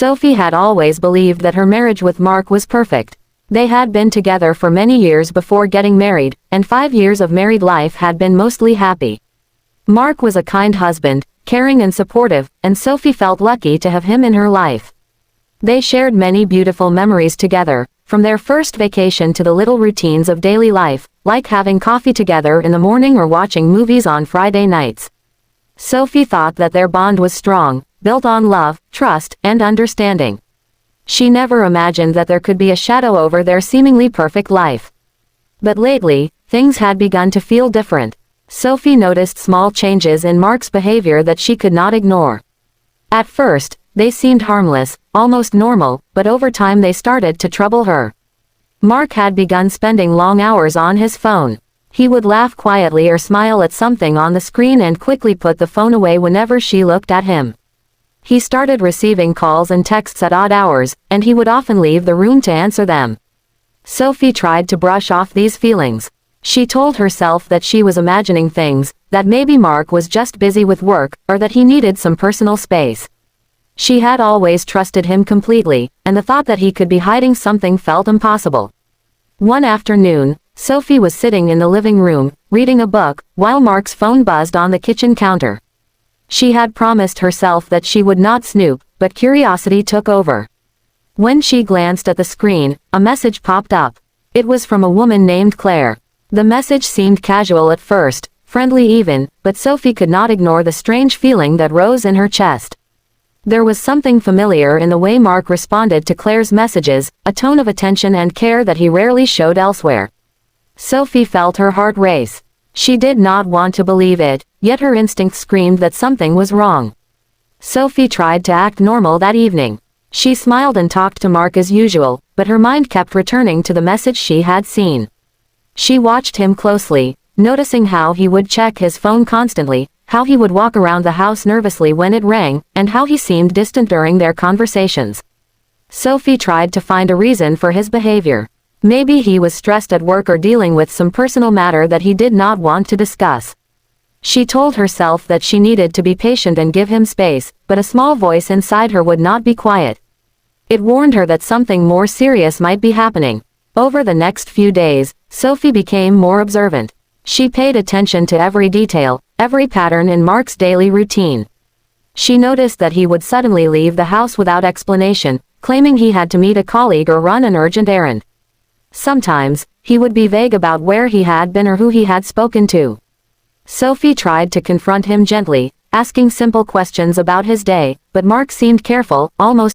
Sophie had always believed that her marriage with Mark was perfect. They had been together for many years before getting married, and 5 years of married life had been mostly happy. Mark was a kind husband, caring and supportive, and Sophie felt lucky to have him in her life. They shared many beautiful memories together, from their first vacation to the little routines of daily life, like having coffee together in the morning or watching movies on Friday nights. Sophie thought that their bond was strong, built on love, trust, and understanding. She never imagined that there could be a shadow over their seemingly perfect life. But lately, things had begun to feel different. Sophie noticed small changes in Mark's behavior that she could not ignore. At first, they seemed harmless, almost normal, but over time they started to trouble her. Mark had begun spending long hours on his phone. He would laugh quietly or smile at something on the screen and quickly put the phone away whenever she looked at him. He started receiving calls and texts at odd hours, and he would often leave the room to answer them. Sophie tried to brush off these feelings. She told herself that she was imagining things, that maybe Mark was just busy with work, or that he needed some personal space. She had always trusted him completely, and the thought that he could be hiding something felt impossible. One afternoon, Sophie was sitting in the living room, reading a book, while Mark's phone buzzed on the kitchen counter. She had promised herself that she would not snoop, but curiosity took over. When she glanced at the screen, a message popped up. It was from a woman named Claire. The message seemed casual at first, friendly even, but Sophie could not ignore the strange feeling that rose in her chest. There was something familiar in the way Mark responded to Claire's messages, a tone of attention and care that he rarely showed elsewhere. Sophie felt her heart race. She did not want to believe it, yet her instinct screamed that something was wrong. Sophie tried to act normal that evening. She smiled and talked to Mark as usual, but her mind kept returning to the message she had seen. She watched him closely, noticing how he would check his phone constantly, how he would walk around the house nervously when it rang, and how he seemed distant during their conversations. Sophie tried to find a reason for his behavior. Maybe he was stressed at work or dealing with some personal matter that he did not want to discuss. She told herself that she needed to be patient and give him space, but a small voice inside her would not be quiet. It warned her that something more serious might be happening. Over the next few days, Sophie became more observant. She paid attention to every detail, every pattern in Mark's daily routine. She noticed that he would suddenly leave the house without explanation, claiming he had to meet a colleague or run an urgent errand. Sometimes, he would be vague about where he had been or who he had spoken to. Sophie tried to confront him gently, asking simple questions about his day, but Mark seemed careful, almost